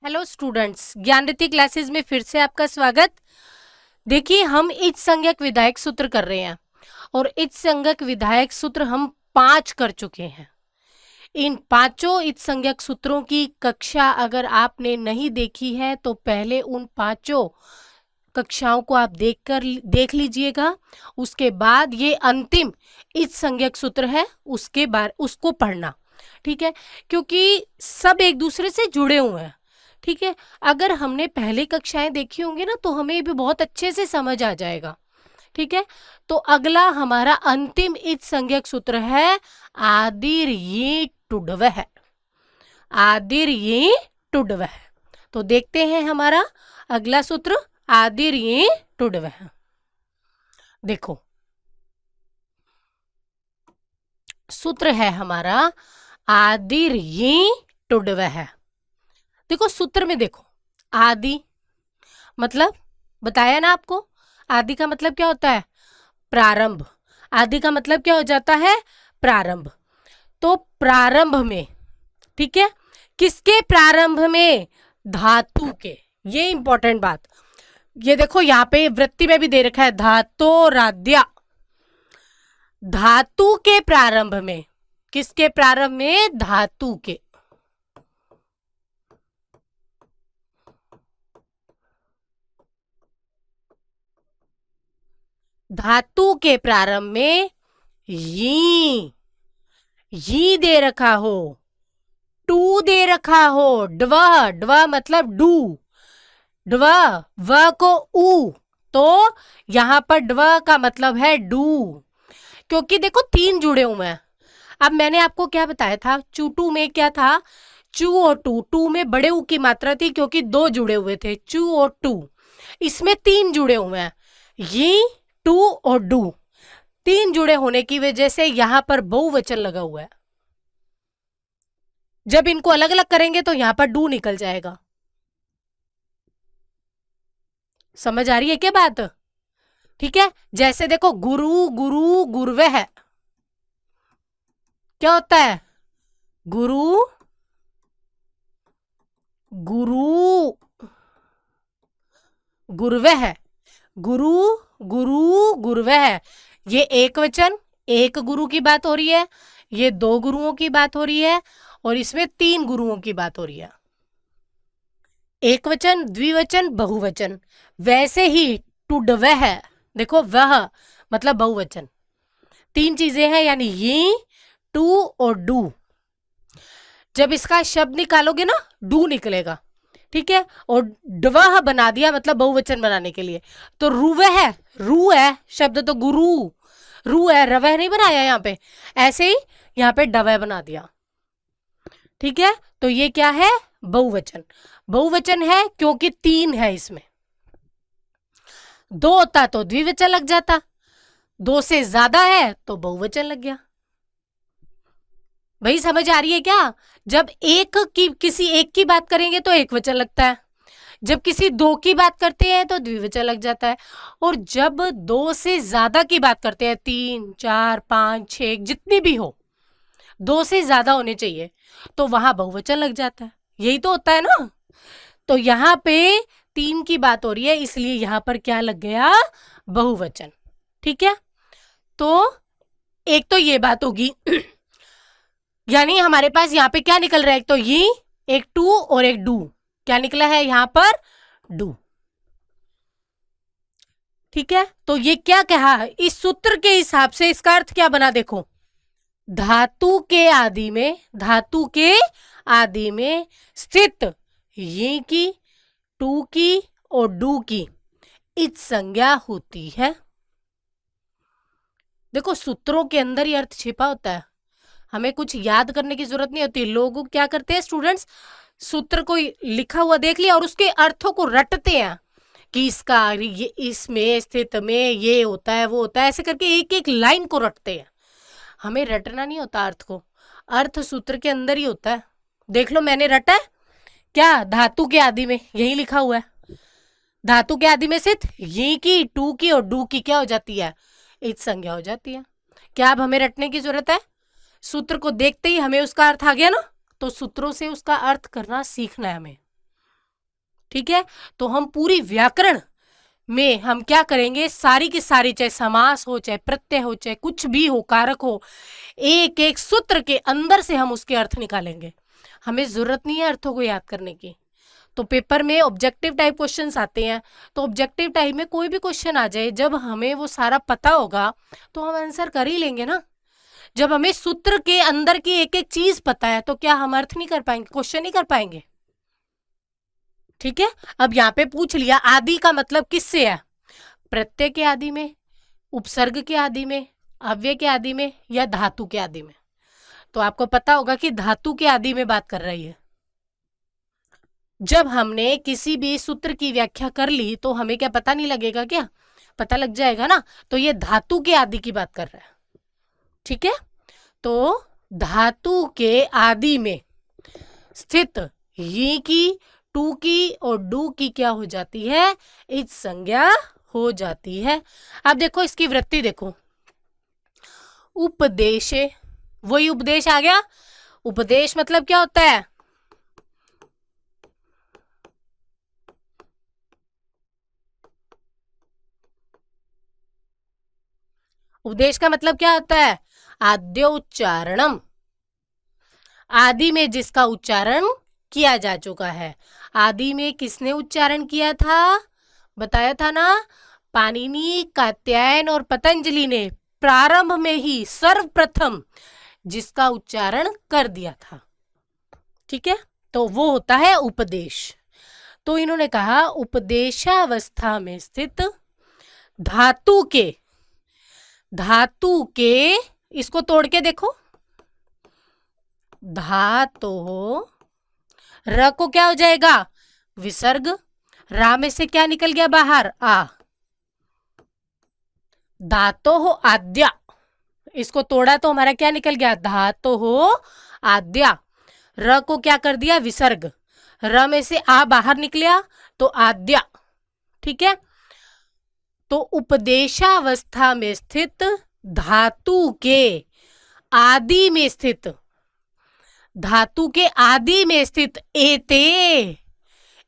Hello students, ज्ञानरिति classes में फिर से आपका स्वागत। देखिए, हम इच संज्ञक विधायक सूत्र कर रहे हैं और इच संज्ञक विधायक सूत्र हम 5 कर चुके हैं। इन पांचों इच संज्ञक सूत्रों की कक्षा अगर आपने नहीं देखी है तो पहले उन पांचों कक्षाओं को आप देख लीजिएगा। उसके बाद ये अंतिम इच संज्ञक सूत्र है, उसको पढ़ना, ठीक है, क्योंकि सब एक दूसरे से जुड़े हुए हैं। ठीक है, अगर हमने पहले कक्षाएं देखी होंगी ना तो हमें भी बहुत अच्छे से समझ आ जाएगा। ठीक है, तो अगला हमारा अंतिम इच संज्ञक सूत्र है आदिर ये टुडवह। आदिर ये टुडवह। तो देखते हैं हमारा अगला सूत्र आदिर ये टुडवह। देखो, सूत्र है हमारा आदिर ये टुडवह। देखो सूत्र में देखो, आदि मतलब बताया ना आपको, आदि का मतलब क्या होता है? प्रारंभ। आदि का मतलब क्या हो जाता है? प्रारंभ। तो प्रारंभ में, ठीक है, किसके प्रारंभ में? धातु के। ये इंपॉर्टेंट बात, ये देखो यहाँ पे वृत्ति में भी दे रखा है धातोराद्या। धातु के प्रारंभ में, किसके प्रारंभ में? धातु के। धातु के प्रारंभ में यी दे रखा हो, टू दे रखा हो, ड्व ड्व मतलब डू, ड्व व को ऊ, तो यहां पर ड्व का मतलब है डू, क्योंकि देखो 3 जुड़े हुए हैं। अब मैंने आपको क्या बताया था, चूटू में क्या था? चू और टू। टू में बड़े ऊ की मात्रा थी क्योंकि 2 जुड़े हुए थे, चू और टू। इसमें 3 जुड़े हुए हैं, ये टू और डू। 3 जुड़े होने की वजह से यहां पर बहुवचन लगा हुआ है। जब इनको अलग अलग करेंगे तो यहां पर डू निकल जाएगा। समझ आ रही है क्या बात? ठीक है, जैसे देखो गुरु गुरु गुरुवह, क्या होता है? गुरु गुरु गुरुवह, गुरु गुरु गुरुवह। ये एक वचन, एक गुरु की बात हो रही है, ये 2 गुरुओं की बात हो रही है और इसमें 3 गुरुओं की बात हो रही है। एक वचन, द्विवचन, बहुवचन। वैसे ही टुडवह, देखो वह मतलब बहुवचन। 3 चीजें हैं, यानी ये, टू और डू। जब इसका शब्द निकालोगे ना, डू निकलेगा, ठीक है, और डवह बना दिया मतलब बहुवचन बनाने के लिए, तो रुवह, रू है शब्द, तो गुरु रू है, रवह नहीं बनाया यहाँ पे, ऐसे ही यहाँ पे डवह बना दिया। ठीक है, तो ये क्या है? बहुवचन। बहुवचन है क्योंकि 3 है इसमें। 2 होता तो द्विवचन लग जाता, 2 से ज्यादा है तो बहुवचन लग गया। भाई समझ आ रही है क्या? जब किसी एक की बात करेंगे तो एक वचन लगता है, जब किसी 2 की बात करते हैं तो द्विवचन लग जाता है, और जब 2 से ज्यादा की बात करते हैं, 3, 4, 5, 6 जितनी भी हो, 2 से ज्यादा होने चाहिए, तो वहां बहुवचन लग जाता है। यही तो होता है ना। तो यहाँ पे 3 की बात हो रही है, इसलिए यहां पर क्या लग गया? बहुवचन। ठीक है, तो एक तो ये बात होगी यानी हमारे पास यहाँ पे क्या निकल रहा है? एक तो ये, एक टू और एक डू। क्या निकला है यहाँ पर? डू। ठीक है, तो ये क्या कहा है? इस सूत्र के हिसाब से इसका अर्थ क्या बना? देखो, धातु के आदि में, धातु के आदि में स्थित ये की, टू की और डू की इच संज्ञा होती है। देखो सूत्रों के अंदर ही अर्थ छिपा होता है, हमें कुछ याद करने की जरूरत नहीं होती। लोग क्या करते हैं स्टूडेंट्स, सूत्र को लिखा हुआ देख लिया और उसके अर्थों को रटते हैं कि इसका ये इसमें स्थित में ये होता है, वो होता है, ऐसे करके एक एक लाइन को रटते हैं। हमें रटना नहीं होता अर्थ को, अर्थ सूत्र के अंदर ही होता है। देख लो मैंने रटा है क्या? धातु के आदि में यही लिखा हुआ है, धातु के आदि में स्थित ये की, टू की और डू की क्या हो जाती है? इच संज्ञा हो जाती है। क्या अब हमें रटने की जरूरत है? सूत्र को देखते ही हमें उसका अर्थ आ गया ना, तो सूत्रों से उसका अर्थ करना सीखना है हमें। ठीक है, तो हम पूरी व्याकरण में हम क्या करेंगे, सारी की सारी, चाहे समास हो, चाहे प्रत्यय हो, चाहे कुछ भी हो, कारक हो, एक एक सूत्र के अंदर से हम उसके अर्थ निकालेंगे। हमें जरूरत नहीं है अर्थों को याद करने की। तो पेपर में ऑब्जेक्टिव टाइप क्वेश्चंस आते हैं, तो ऑब्जेक्टिव टाइप में कोई भी क्वेश्चन आ जाए, जब हमें वो सारा पता होगा तो हम आंसर कर ही लेंगे ना। जब हमें सूत्र के अंदर की एक एक चीज पता है तो क्या हम अर्थ नहीं कर पाएंगे, क्वेश्चन नहीं कर पाएंगे? ठीक है, अब यहाँ पे पूछ लिया आदि का मतलब किससे है, प्रत्यय के आदि में, उपसर्ग के आदि में, अव्यय के आदि में, या धातु के आदि में। तो आपको पता होगा कि धातु के आदि में बात कर रही है। जब हमने किसी भी सूत्र की व्याख्या कर ली तो हमें क्या पता नहीं लगेगा, क्या पता लग जाएगा ना। तो ये धातु के आदि की बात कर रहा है। ठीक है, तो धातु के आदि में स्थित ये की, टू की और डू की क्या हो जाती है, इच संज्ञा हो जाती है। अब देखो इसकी वृत्ति देखो, उपदेश, वही उपदेश आ गया। उपदेश मतलब क्या होता है, उपदेश का मतलब क्या होता है, आद्य उच्चारणम, आदि में जिसका उच्चारण किया जा चुका है। आदि में किसने उच्चारण किया था, बताया था ना, पाणिनि, कात्यायन और पतंजलि ने प्रारंभ में ही सर्वप्रथम जिसका उच्चारण कर दिया था। ठीक है, तो वो होता है उपदेश। तो इन्होंने कहा उपदेशावस्था में स्थित धातु के, धातु के, इसको तोड़ के देखो, धातु र को क्या हो जाएगा, विसर्ग, रा में से क्या निकल गया बाहर, आ, धातो हो आद्या, इसको तोड़ा तो हमारा क्या निकल गया, धातो हो आद्या। र को क्या कर दिया, विसर्ग, र में से आ बाहर निकलिया तो आद्या। ठीक है, तो उपदेशावस्था में स्थित धातु के आदि में स्थित, धातु के आदि में स्थित एते,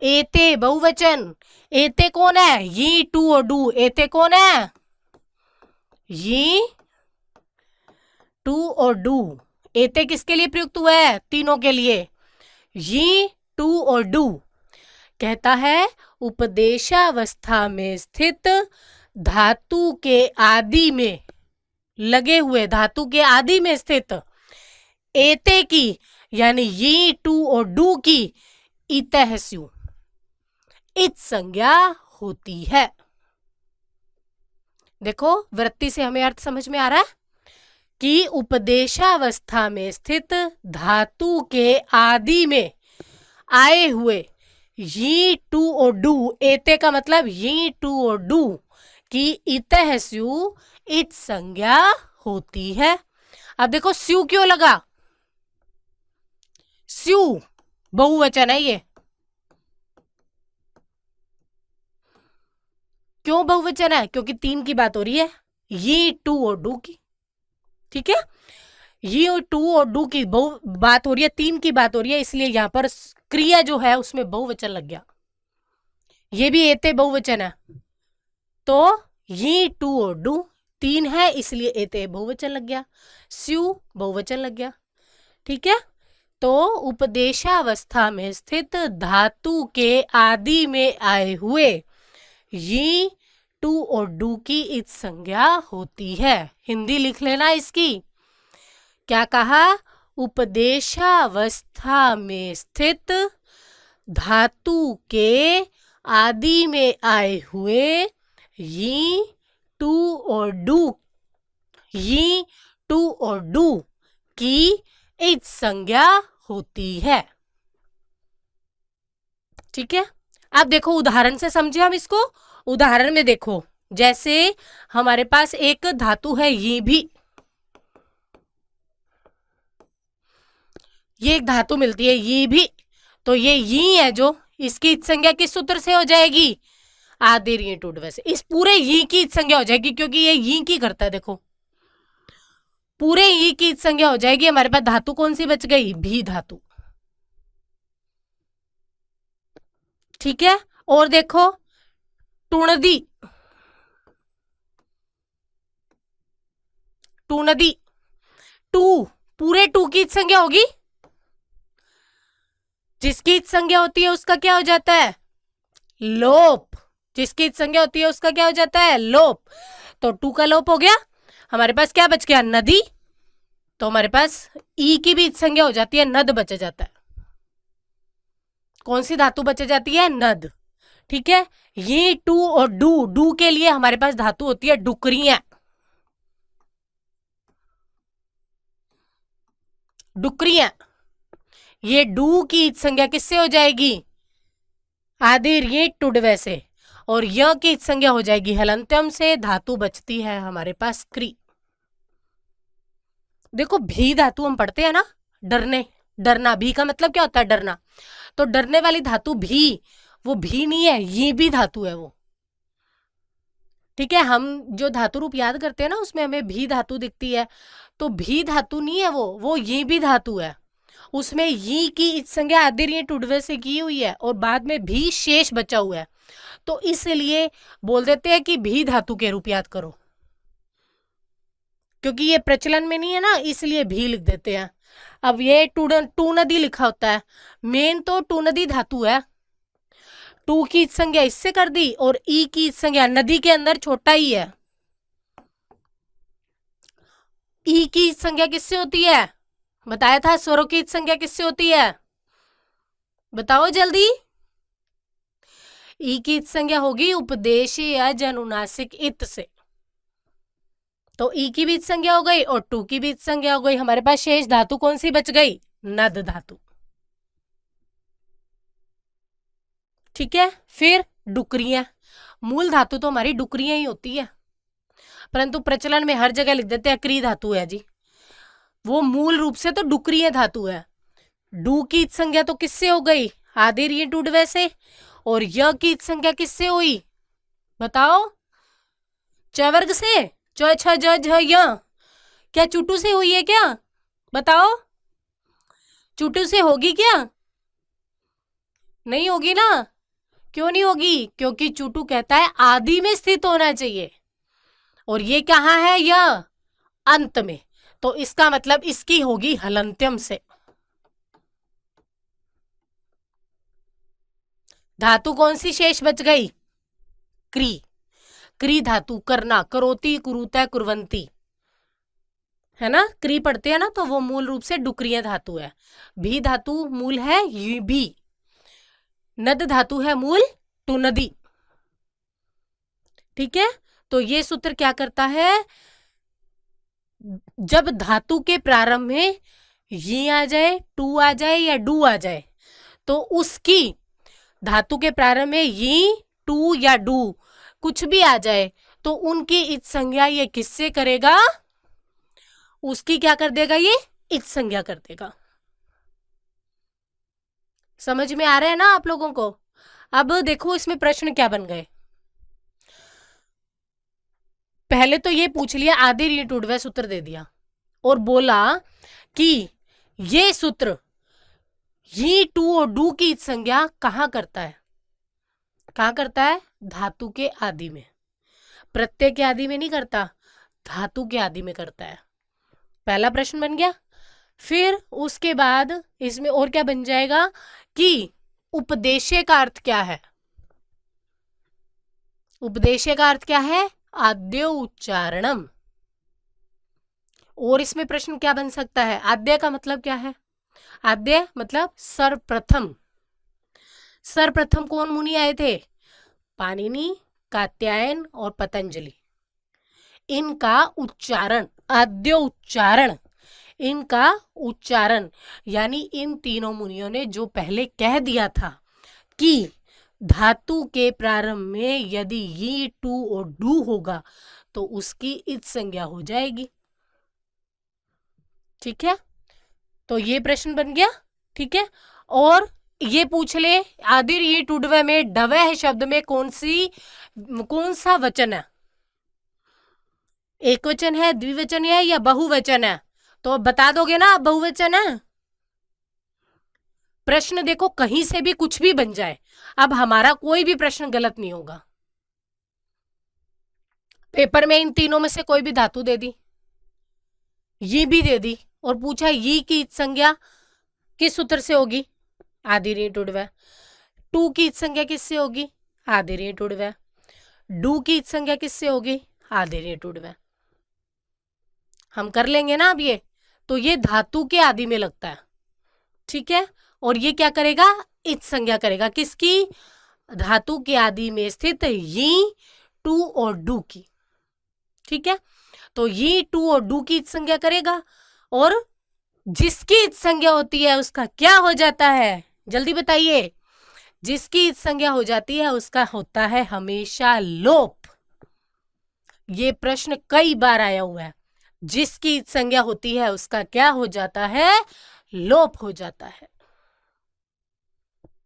एते बहुवचन, एते कौन है, ये टू और डू, एते कौन है, ये टू और डू। एते किसके लिए प्रयुक्त हुआ है, तीनों के लिए, ये टू और डू। कहता है उपदेशावस्था में स्थित धातु के आदि में लगे हुए, धातु के आदि में स्थित एते की, यानी ये टू और डू की इतः स्यु, इत संज्ञा होती है। देखो वृत्ति से हमें अर्थ समझ में आ रहा है कि उपदेशावस्था में स्थित धातु के आदि में आए हुए ये टू और डू, एते का मतलब ये टू और डू की इतः स्यु, इत संज्ञा होती है। अब देखो स्यु क्यों लगा, स्यु बहुवचन है, ये क्यों बहुवचन है, क्योंकि तीन की बात हो रही है, ये टू और डू की। ठीक है, ये टू और डू की बात हो रही है, तीन की बात हो रही है, इसलिए यहां पर क्रिया जो है उसमें बहुवचन लग गया। ये भी एते बहुवचन है, तो ये टू और डू तीन है, इसलिए एते बहुवचन लग गया, स्यु बहुवचन लग गया। ठीक है, तो उपदेशावस्था में स्थित धातु के आदि में आए हुए ये टू और डू की इत संज्ञा होती है। हिंदी लिख लेना इसकी, क्या कहा, उपदेशावस्था में स्थित धातु के आदि में आए हुए ये टू और डू, ये टू और डू की इत संज्ञा होती है। ठीक है, अब देखो उदाहरण से समझे हम इसको। उदाहरण में देखो, जैसे हमारे पास एक धातु है ये भी, ये एक धातु मिलती है ये भी, तो ये यी है जो, इसकी इत संज्ञा किस सूत्र से हो जाएगी, आदिर ये टूट, वैसे इस पूरे यी की इत संज्ञा हो जाएगी, क्योंकि ये यी की करता है। देखो पूरे ई की संज्ञा हो जाएगी। हमारे पास धातु कौन सी बच गई, भी धातु। ठीक है। और देखो टुणदी, टुनदी, टू, पूरे टू की इत संज्ञा होगी, जिसकी इत संज्ञा होती है उसका क्या हो जाता है, लोप। जिसकी इत संज्ञा होती है उसका क्या हो जाता है, लोप। तो टू का लोप हो गया, हमारे पास क्या बच गया, नदी। तो हमारे पास ई की भी इत संज्ञा हो जाती है, नद बच जाता है। कौन सी धातु बच जाती है, नद। ठीक है। ये टू और डू, डू के लिए हमारे पास धातु होती है डुकरियां, डुकरियां। ये डू की इत संज्ञा किससे हो जाएगी, आदिर ये टुडवे से, और य की इत संज्ञा हो जाएगी हलंत्यम से। धातु बचती है हमारे पास क्री। देखो भी धातु हम पढ़ते हैं ना, डरने, डरना, भी का मतलब क्या होता है, डरना। तो डरने वाली धातु भी, वो भी नहीं है, ये भी धातु है वो। ठीक है। हम जो धातु रूप याद करते हैं ना, उसमें हमें भी धातु दिखती है, तो भी धातु नहीं है वो ये भी धातु है। उसमें ये की इत संज्ञा आदिर ये टुडवे से की हुई है, और बाद में भी शेष बचा हुआ है, तो इसलिए बोल देते हैं कि भी धातु के रूप याद करो। क्योंकि ये प्रचलन में नहीं है ना, इसलिए भी लिख देते हैं। अब ये टू नदी लिखा होता है, मेन तो टू नदी धातु है। टू की इत संज्ञा इससे कर दी, और ई की इत संज्ञा नदी के अंदर छोटा ही है। ई की इत संज्ञा किससे होती है, बताया था। स्वरों की इत संज्ञा किससे होती है, बताओ जल्दी। ई की इत संज्ञा होगी उपदेशीय या अनुनासिक इत से। तो ई की भी इत संज्ञा हो गई और टू की भी इत संज्ञा हो गई। हमारे पास शेष धातु कौन सी बच गई, नद धातु। ठीक है। फिर डुकरियां, मूल धातु तो हमारी डुकरियां ही होती है, परंतु प्रचलन में हर जगह लिख देते हैं क्री धातु है जी। वो मूल रूप से तो डुकरियां धातु है। डू की इत संज्ञा तो किससे हो गई, आदिर ये टुडवे से, और य की इत संज्ञा किससे हुई, बताओ, चवर्ग से, च छ ज झ य। क्या चुटू से हुई है क्या, बताओ, चुटू से होगी क्या, नहीं होगी ना। क्यों नहीं होगी, क्योंकि चुटू कहता है आदि में स्थित होना चाहिए, और ये कहाँ है, यह अंत में। तो इसका मतलब इसकी होगी हलंत्यम से। धातु कौन सी शेष बच गई, क्री। क्री धातु, करना, करोती, कुरुता, कुरवंती, है ना। क्री पढ़ते हैं ना, तो वो मूल रूप से डुकरिया धातु है। भी धातु मूल है ये भी, नद धातु है मूल टुनदी। ठीक है। तो ये सूत्र क्या करता है, जब धातु के प्रारंभ में ये आ जाए, टू आ जाए या डू आ जाए, तो उसकी, धातु के प्रारंभ में ये, टू या डू कुछ भी आ जाए, तो उनकी इत संज्ञा ये किससे करेगा, उसकी क्या कर देगा, ये इत संज्ञा कर देगा। समझ में आ रहा है ना आप लोगों को। अब देखो इसमें प्रश्न क्या बन गए। पहले तो ये पूछ लिया, आदि री टुडवे सूत्र दे दिया, और बोला कि ये सूत्र ये टू और डू की इत संज्ञा कहां करता है, कहां करता है, धातु के आदि में। प्रत्यय के आदि में नहीं करता, धातु के आदि में करता है। पहला प्रश्न बन गया। फिर उसके बाद इसमें और क्या बन जाएगा कि उपदेशे का अर्थ क्या है, उपदेशे का अर्थ क्या है, आद्य उच्चारणम। और इसमें प्रश्न क्या बन सकता है, आद्य का मतलब क्या है, आद्य मतलब सर्वप्रथम। सर्वप्रथम कौन मुनि आए थे, पाणिनि, कात्यायन और पतंजलि। इनका उच्चारण, आद्य उच्चारण, इनका उच्चारण, यानी इन तीनों मुनियों ने जो पहले कह दिया था कि धातु के प्रारंभ में यदि ये टू और डू होगा तो उसकी इत संज्ञा हो जाएगी। ठीक है। तो ये प्रश्न बन गया। ठीक है। और ये पूछ ले, आदिर ये टुडवे में डवे शब्द में कौन सा वचन है, एक वचन है, द्विवचन है या बहुवचन है, तो बता दोगे ना आप बहुवचन है। प्रश्न देखो कहीं से भी कुछ भी बन जाए, अब हमारा कोई भी प्रश्न गलत नहीं होगा। पेपर में इन तीनों में से कोई भी धातु दे दी, ये भी दे दी, और पूछा ये की संज्ञा किस सूत्र से होगी, आधी ऋण उड़वै। टू की संज्ञा किससे होगी, आधी ऋण उड़वै। डू की संज्ञा किससे होगी, आधी ऋण उड़वै। हम कर लेंगे ना अब ये। तो ये धातु के आदि में लगता है, ठीक है। और ये क्या करेगा, इच संज्ञा करेगा, किसकी, धातु के आदि में स्थित ये, टू और डू की, ठीक है। तो ये टू और डू की इच संज्ञा करेगा, और जिसकी इच संज्ञा होती है उसका क्या हो जाता है, जल्दी बताइए। जिसकी इच संज्ञा हो जाती है उसका होता है हमेशा लोप। ये प्रश्न कई बार आया हुआ है। जिसकी इच संज्ञा होती है उसका क्या हो जाता है, लोप हो जाता है,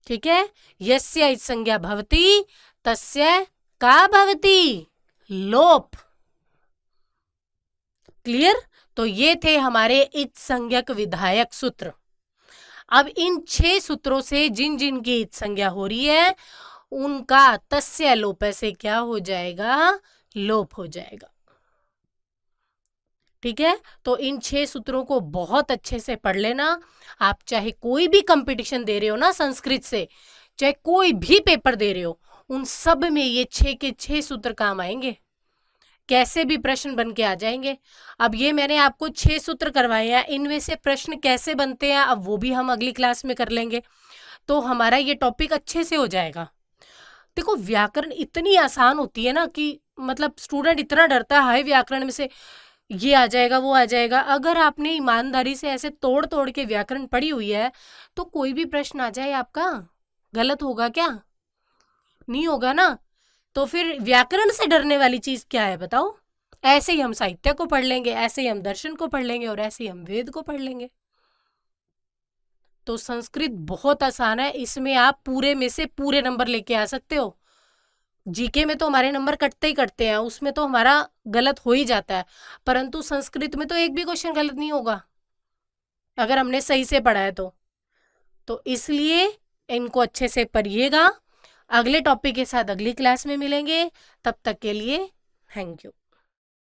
ठीक है। यस्य इच संज्ञा भवति तस्य का भवति, लोप। क्लियर। तो ये थे हमारे इच संज्ञक विधायक सूत्र। अब इन 6 सूत्रों से जिन जिन की इच संज्ञा हो रही है उनका तस्य लोप से क्या हो जाएगा, लोप हो जाएगा, ठीक है। तो इन 6 सूत्रों को बहुत अच्छे से पढ़ लेना। आप चाहे कोई भी कंपटीशन दे रहे हो ना संस्कृत से, चाहे कोई भी पेपर दे रहे हो, उन सब में ये 6 के 6 सूत्र काम आएंगे, कैसे भी प्रश्न बन के आ जाएंगे। अब ये मैंने आपको 6 सूत्र करवाए हैं, इनमें से प्रश्न कैसे बनते हैं अब वो भी हम अगली क्लास में कर लेंगे, तो हमारा ये टॉपिक अच्छे से हो जाएगा। देखो व्याकरण इतनी आसान होती है ना कि मतलब स्टूडेंट इतना डरता है हाय व्याकरण में से ये आ जाएगा वो आ जाएगा। अगर आपने ईमानदारी से ऐसे तोड़ तोड़ के व्याकरण पढ़ी हुई है तो कोई भी प्रश्न आ जाए आपका गलत होगा क्या, नहीं होगा ना। तो फिर व्याकरण से डरने वाली चीज क्या है बताओ। ऐसे ही हम साहित्य को पढ़ लेंगे, ऐसे ही हम दर्शन को पढ़ लेंगे, और ऐसे ही हम वेद को पढ़ लेंगे। तो संस्कृत बहुत आसान है, इसमें आप पूरे में से पूरे नंबर लेके आ सकते हो। जीके में तो हमारे नंबर कटते ही कटते हैं, उसमें तो हमारा गलत हो ही जाता है, परंतु संस्कृत में तो एक भी क्वेश्चन गलत नहीं होगा अगर हमने सही से पढ़ा है तो इसलिए इनको अच्छे से पढ़िएगा। अगले टॉपिक के साथ अगली क्लास में मिलेंगे, तब तक के लिए थैंक यू।